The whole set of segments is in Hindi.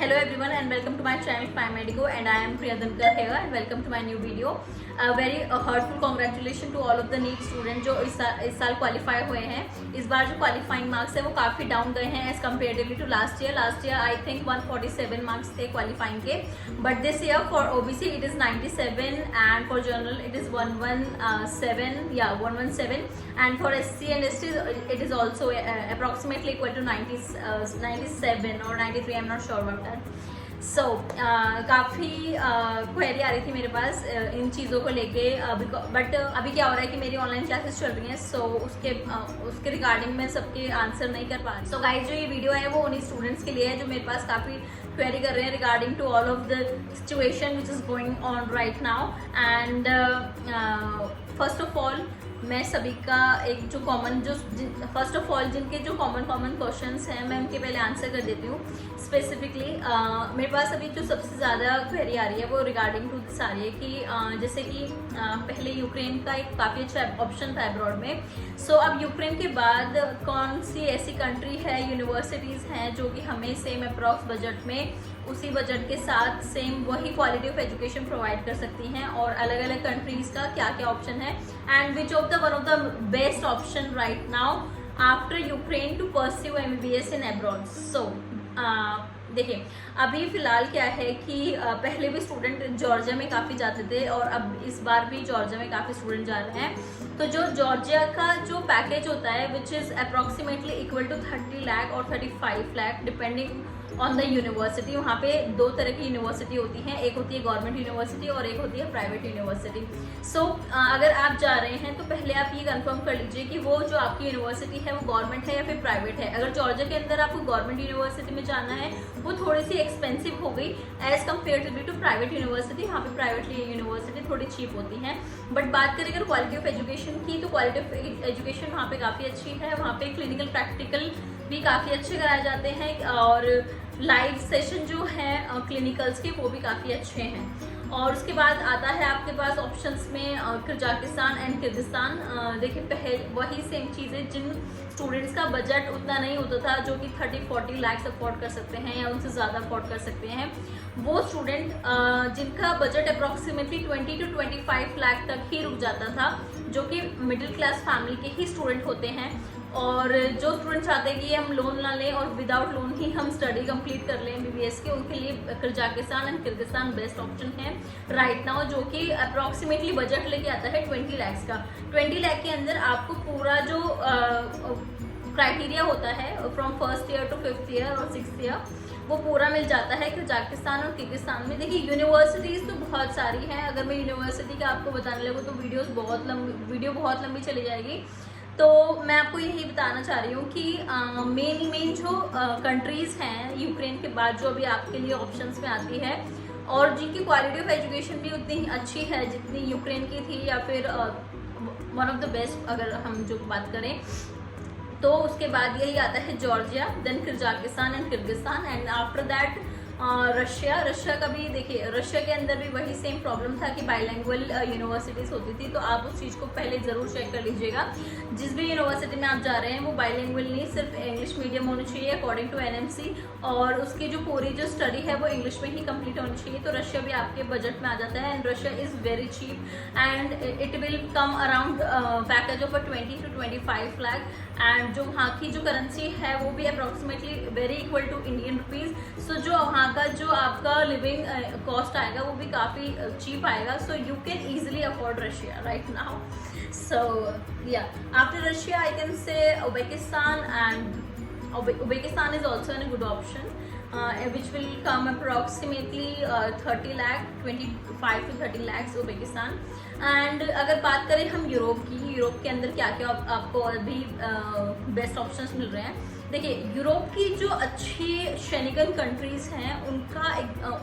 hello everyone and welcome to my channel Fine Medico and I am Priya Dhankar here and welcome to my new video. A very heartful congratulations to all of the NEET student जो इस साल क्वालिफाई हुए हैं। इस बार जो क्वालिफाइंग मार्क्स है वो काफ़ी डाउन गए हैं as comparatively to last year I think 147 marks थे क्वालिफाइंग के, but this year for OBC it is 97 and for general it is 117 and for SC and ST it is also approximately equal to 97 or 93, I'm not sure about that. So काफ़ी क्वेरी आ रही थी मेरे पास इन चीज़ों को लेके, बट अभी क्या हो रहा है कि मेरी ऑनलाइन क्लासेस चल रही हैं, सो उसके रिगार्डिंग मैं सबके आंसर नहीं कर पा रही। सो गाइस जो ये वीडियो है वो उन्हीं स्टूडेंट्स के लिए है जो मेरे पास काफ़ी क्वेरी कर रहे हैं regarding to all of the situation which is going on right now. And first of all मैं सभी का एक जो कॉमन फर्स्ट ऑफ ऑल जिनके जो कॉमन क्वेश्चंस हैं मैं उनके पहले आंसर कर देती हूँ। स्पेसिफिकली मेरे पास अभी जो सबसे ज़्यादा क्वेरी आ रही है वो रिगार्डिंग टू सारी है कि जैसे कि पहले यूक्रेन का एक काफ़ी अच्छा ऑप्शन था अब्रॉड में। सो अब यूक्रेन के बाद कौन सी ऐसी कंट्री है, यूनिवर्सिटीज़ हैं जो कि हमें सेम अप्रॉक्स बजट में उसी बजट के साथ सेम वही क्वालिटी ऑफ एजुकेशन प्रोवाइड कर सकती हैं, और अलग अलग कंट्रीज़ का क्या क्या ऑप्शन है and which of the one of the best option right now after Ukraine to pursue MBBS in abroad. So देखिए अभी फ़िलहाल क्या है कि पहले भी स्टूडेंट जॉर्जिया में काफ़ी जाते थे और अब इस बार भी जॉर्जिया में काफ़ी स्टूडेंट जा रहे हैं। तो जो जॉर्जिया का जो पैकेज होता है which is approximately equal to 30 lakh और 35 lakh depending on the university. वहाँ पे दो तरह की यूनिवर्सिटी होती हैं, एक होती है गवर्नमेंट यूनिवर्सिटी और एक होती है प्राइवेट यूनिवर्सिटी। सो अगर आप जा रहे हैं तो पहले आप ये कंफर्म कर लीजिए कि वो जो आपकी यूनिवर्सिटी है वो गवर्नमेंट है या फिर प्राइवेट है। अगर जॉर्जिया के अंदर आपको गवर्नमेंट यूनिवर्सिटी में जाना है वो थोड़ी सी एक्सपेंसिव हो गई as compare to private university. वहाँ पे प्राइवेट यूनिवर्सिटी थोड़ी चीप होती हैं। बट बात करें अगर क्वालिटी ऑफ एजुकेशन की तो क्वालिटी ऑफ एजुकेशन वहाँ पे काफ़ी अच्छी है। वहाँ पे क्लिनिकल प्रैक्टिकल भी काफ़ी अच्छे कराए जाते हैं और लाइव सेशन जो है क्लिनिकल्स के वो भी काफ़ी अच्छे हैं। और उसके बाद आता है आपके पास ऑप्शंस में कजाकिस्तान एंड किर्गिस्तान। देखिए पहले वही सेम चीज़ें जिन स्टूडेंट्स का बजट उतना नहीं होता था जो कि 30-40 लाख अफोर्ड कर सकते हैं या उनसे ज़्यादा अफोर्ड कर सकते हैं, वो स्टूडेंट जिनका बजट अप्रॉक्सीमेटली 20 to 25 लाख तक ही रुक जाता था, जो कि मिडिल क्लास फैमिली के ही स्टूडेंट होते हैं। और जो स्टूडेंट चाहते हैं कि हम लोन ना लें और विदाउट लोन ही हम स्टडी कंप्लीट कर लें MBBS के, उनके लिए Kazakhstan and Kyrgyzstan best option है राइट नाउ, जो कि अप्रॉक्सीमेटली बजट लेके आता है 20 लाख का। 20 लाख के अंदर आपको पूरा जो क्राइटेरिया होता है from first year to 5th year और 6th ईयर वो पूरा मिल जाता है कजाकिस्तान और किर्गिस्तान में। देखिए यूनिवर्सिटीज़ तो बहुत सारी हैं, अगर मैं यूनिवर्सिटी का आपको बताने लगूँ तो वीडियो बहुत लंबी चली जाएगी। तो मैं आपको यही बताना चाह रही हूँ कि मेन जो कंट्रीज़ हैं यूक्रेन के बाद जो अभी आपके लिए ऑप्शंस में आती है और जिनकी क्वालिटी ऑफ एजुकेशन भी उतनी अच्छी है जितनी यूक्रेन की थी या फिर वन ऑफ द बेस्ट अगर हम जो बात करें, तो उसके बाद यही आता है Georgia, then Kazakhstan and Kyrgyzstan and after that Russia का भी। देखिए रशिया के अंदर भी वही सेम प्रॉब्लम था कि बाइलैंग्वेल यूनिवर्सिटीज़ होती थी, तो आप उस चीज़ को पहले ज़रूर चेक कर लीजिएगा। जिस भी यूनिवर्सिटी में आप जा रहे हैं वो बाइलैंग्वेल नहीं, सिर्फ इंग्लिश मीडियम होनी चाहिए अकॉर्डिंग टू NMC, और उसकी जो पूरी जो स्टडी है वो इंग्लिश में ही कंप्लीट होनी चाहिए। तो रशिया भी आपके बजट में आ जाता है and Russia is very cheap and it will come around package of 20 to 25 lakh and जो वहाँ की जो करेंसी है वो भी approximately very equal to Indian rupees. So जो वहाँ का जो आपका लिविंग कॉस्ट आएगा वो भी काफ़ी चीप आएगा। So you can easily afford Russia right now. So या after Russia I can say Uzbekistan and Uzbekistan is also an good option which will come approximately 30 lakh 25 to 30 lakhs Uzbekistan. And अगर बात करें हम यूरोप के अंदर क्या क्या आपको अभी बेस्ट ऑप्शंस मिल रहे हैं। देखिए यूरोप की जो अच्छी शेनिगन कंट्रीज़ हैं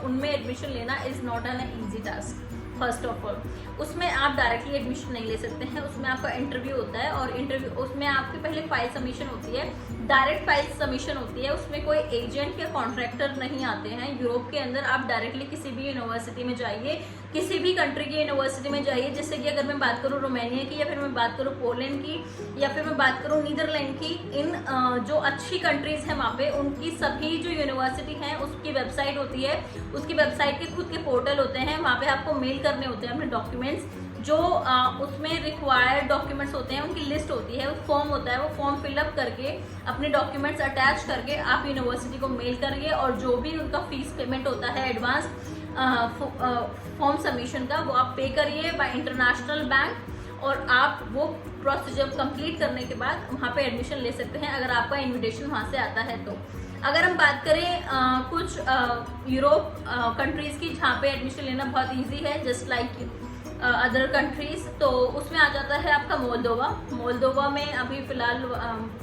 उनमें एडमिशन लेना is not an easy task. First of all उसमें आप डायरेक्टली एडमिशन नहीं ले सकते हैं, उसमें आपका इंटरव्यू होता है और इंटरव्यू उसमें आपके पहले फाइल सबमिशन होती है, डायरेक्ट फाइल सबमिशन होती है, उसमें कोई एजेंट या कॉन्ट्रैक्टर नहीं आते हैं। यूरोप के अंदर आप डायरेक्टली किसी भी यूनिवर्सिटी में जाइए, किसी भी कंट्री की यूनिवर्सिटी में जाइए, जैसे कि अगर मैं बात करूँ रोमानिया की, या फिर मैं बात करूँ पोलैंड की, या फिर मैं बात करूँ नीदरलैंड की, इन जो अच्छी कंट्रीज हैं वहाँ पे उनकी सभी जो यूनिवर्सिटी हैं उसकी वेबसाइट होती है, उसकी वेबसाइट के खुद के पोर्टल होते हैं, वहाँ पे आपको मेल करने होते हैं अपने डॉक्यूमेंट्स, जो उसमें रिक्वायर्ड डॉक्यूमेंट्स होते हैं उनकी लिस्ट होती है, फॉर्म होता है, वो फॉर्म फिलअप करके अपने डॉक्यूमेंट्स अटैच करके आप यूनिवर्सिटी को मेल करिए, और जो भी उनका फीस पेमेंट होता है एडवांस फॉर्म सबमिशन का, वो आप पे करिए बाय इंटरनेशनल बैंक, और आप वो प्रोसीजर कंप्लीट करने के बाद वहाँ पे एडमिशन ले सकते हैं अगर आपका इन्विटेशन वहाँ से आता है तो। अगर हम बात करें कुछ यूरोप कंट्रीज़ की जहाँ पे एडमिशन लेना बहुत ईजी है, जस्ट लाइक अदर कंट्रीज, तो उसमें आ जाता है आपका मोल्दोवा में अभी फ़िलहाल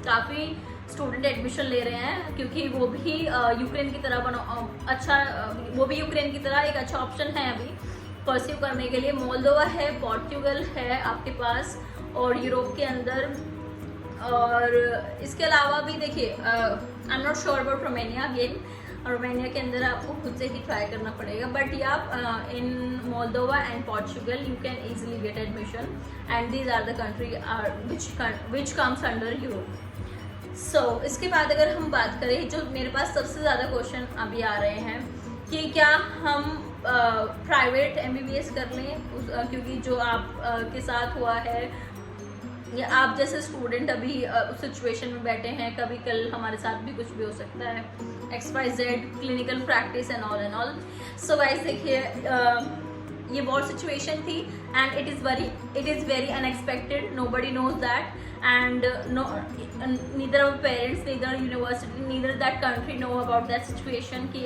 काफ़ी स्टूडेंट एडमिशन ले रहे हैं, क्योंकि वो भी यूक्रेन की तरह वो भी यूक्रेन की तरह एक अच्छा ऑप्शन है अभी परस्यू करने के लिए। मोल्दोवा है, पोर्चुगल है आपके पास और यूरोप के अंदर, और इसके अलावा भी देखिए I am not sure about Romania, again Romania के अंदर आपको खुद से ही ट्राई करना पड़ेगा, बट या in Moldova and Portugal you can easily get admission, and these are the country are which comes under Europe. So इसके बाद अगर हम बात करें, जो मेरे पास सबसे ज़्यादा क्वेश्चन अभी आ रहे हैं कि क्या हम प्राइवेट MBBS कर लें, क्योंकि जो आप के साथ हुआ है, या आप जैसे स्टूडेंट अभी उस सिचुएशन में बैठे हैं, कभी कल हमारे साथ भी कुछ भी हो सकता है, XYZ clinical practice and all. So guys देखिए, ये बहुत सिचुएशन थी, and it is very unexpected, nobody knows that, and neither our parents, neither university, neither that country know about that situation कि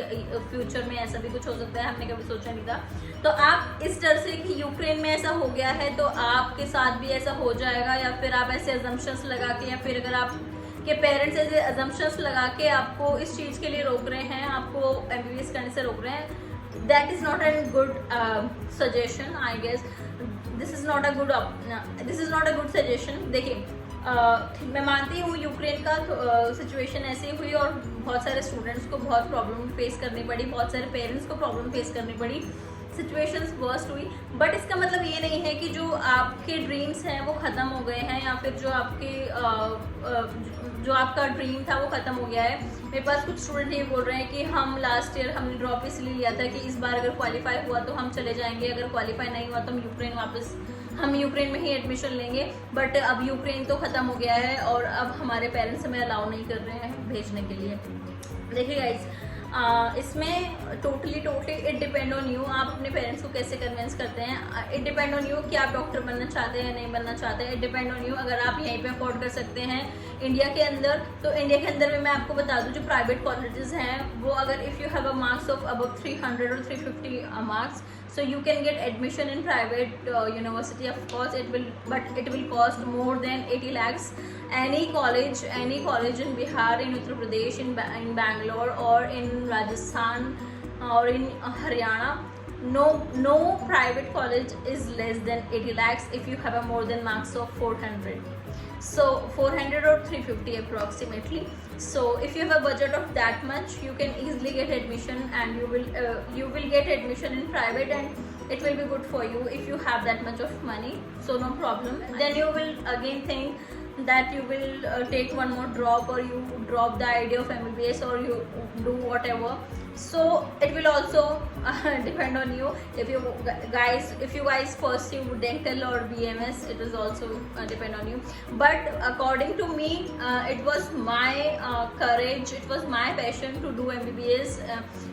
फ्यूचर में ऐसा भी कुछ हो सकता है, हमने कभी सोचा नहीं था। तो आप इस डर से कि यूक्रेन में ऐसा हो गया है तो आपके साथ भी ऐसा हो जाएगा, या फिर आप ऐसे अजम्पशंस लगा के, या फिर अगर आप के पेरेंट्स ऐसे अजम्पशंस लगा के आपको इस चीज़ के लिए रोक रहे हैं, आपको MBBS करने से रोक रहे हैं, that is not a good suggestion, I guess this is not a good suggestion। देखिए मैं मानती हूँ यूक्रेन का सिचुएशन ऐसी हुई और बहुत सारे स्टूडेंट्स को बहुत प्रॉब्लम फेस करनी पड़ी, बहुत सारे पेरेंट्स को प्रॉब्लम फेस करनी पड़ी, सिचुएशंस वर्स्ट हुई, बट इसका मतलब ये नहीं है कि जो आपके ड्रीम्स हैं वो ख़त्म हो गए हैं, या फिर जो आपका ड्रीम था वो ख़त्म हो गया है। मेरे पास कुछ स्टूडेंट ये बोल रहे हैं कि हम लास्ट ईयर हमने ड्रॉप इसलिए लिया था कि इस बार अगर क्वालिफाई हुआ तो हम चले जाएंगे, अगर क्वालिफाई नहीं हुआ तो हम यूक्रेन में ही एडमिशन लेंगे, बट अब यूक्रेन तो ख़त्म हो गया है और अब हमारे पेरेंट्स हमें अलाउ नहीं कर रहे हैं भेजने के लिए। देखिए गाइस, इसमें totally it depend on you, आप अपने पेरेंट्स को कैसे कन्विंस करते हैं। इट डिपेंड ऑन यू कि आप डॉक्टर बनना चाहते हैं नहीं बनना चाहते हैं। इट डिपेंड ऑन यू, अगर आप यहीं पे अफोर्ड कर सकते हैं इंडिया के अंदर, तो इंडिया के अंदर में मैं आपको बता दूं जो प्राइवेट कॉलेजेस हैं वो, अगर if you have a marks of above 300 और 350 marks, so you can get admission in private university. Of course it will cost more than 80 lakhs. Any college in Bihar, in Uttar Pradesh, in Bangalore or in Rajasthan or in Haryana, no private college is less than 80 lakhs if you have a more than marks of 400. So 400 or 350 approximately. So if you have a budget of that much, you can easily get admission, and you will get admission in private, and it will be good for you if you have that much of money. So no problem. Then you will again think that you will take one more drop, or you drop the idea of MBBS, or you do whatever. So it will also depend on you. If you guys pursue dental or BMS, it is also depend on you. But according to me, it was my courage, it was my passion to do MBBS.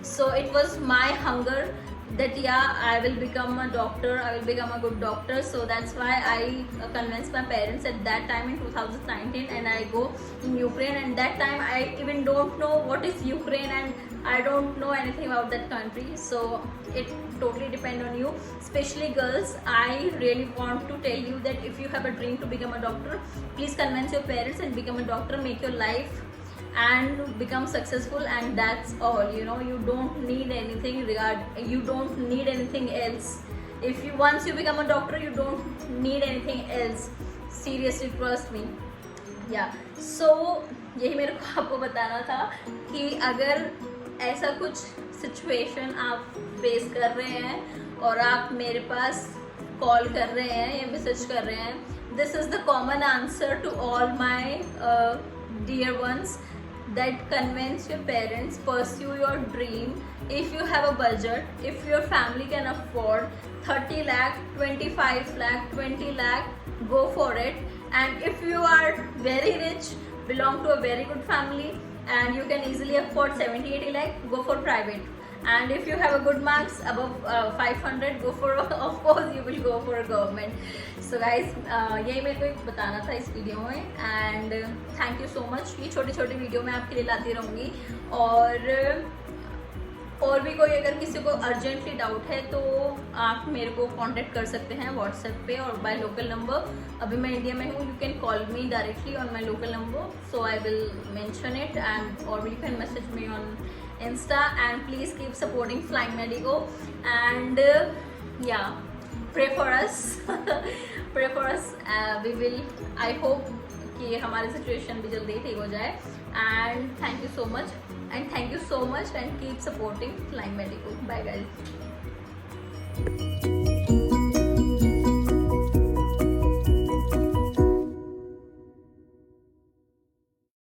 So it was my hunger that I will become a doctor, I will become a good doctor. So that's why I convinced my parents at that time in 2019, and I go in Ukraine. And that time I even don't know what is Ukraine, and I don't know anything about that country. So it totally depends on you, especially girls. I really want to tell you that if you have a dream to become a doctor, please convince your parents and become a doctor, make your life and become successful, and that's all. You don't need anything you don't need anything else. Once you become a doctor, you don't need anything else. Seriously, trust me. So यही मेरे को आपको बताना था कि अगर ऐसा कुछ सिचुएशन आप फेस कर रहे हैं और आप मेरे पास कॉल कर रहे हैं या मैसेज कर रहे हैं, this is the common answer to all my dear ones, that convince your parents, pursue your dream. If you have a budget, if your family can afford 30 lakh, 25 lakh, 20 lakh, go for it. And if you are very rich, belong to a very good family, and you can easily afford 70-80 lakh, go for private. And if you have a good marks above 500, go for, of course you will go for a government. So guys, यही मेरे को एक बताना था इस वीडियो में, and thank you so much. ये छोटी छोटी वीडियो मैं आपके लिए लाती रहूँगी, और भी कोई अगर किसी को अर्जेंटली डाउट है तो आप मेरे को कांटेक्ट कर सकते हैं व्हाट्सएप पे और बाय लोकल नंबर। अभी मैं इंडिया में हूँ, you can call me directly on my local number, so I will mention it, and और you can message me on Insta, and please keep supporting Flying Medico, and yeah, pray for us. Pray for us. We will, I hope कि हमारी सिचुएशन भी जल्दी ठीक हो जाए, and thank you so much, and keep supporting Flying Medico. Bye guys.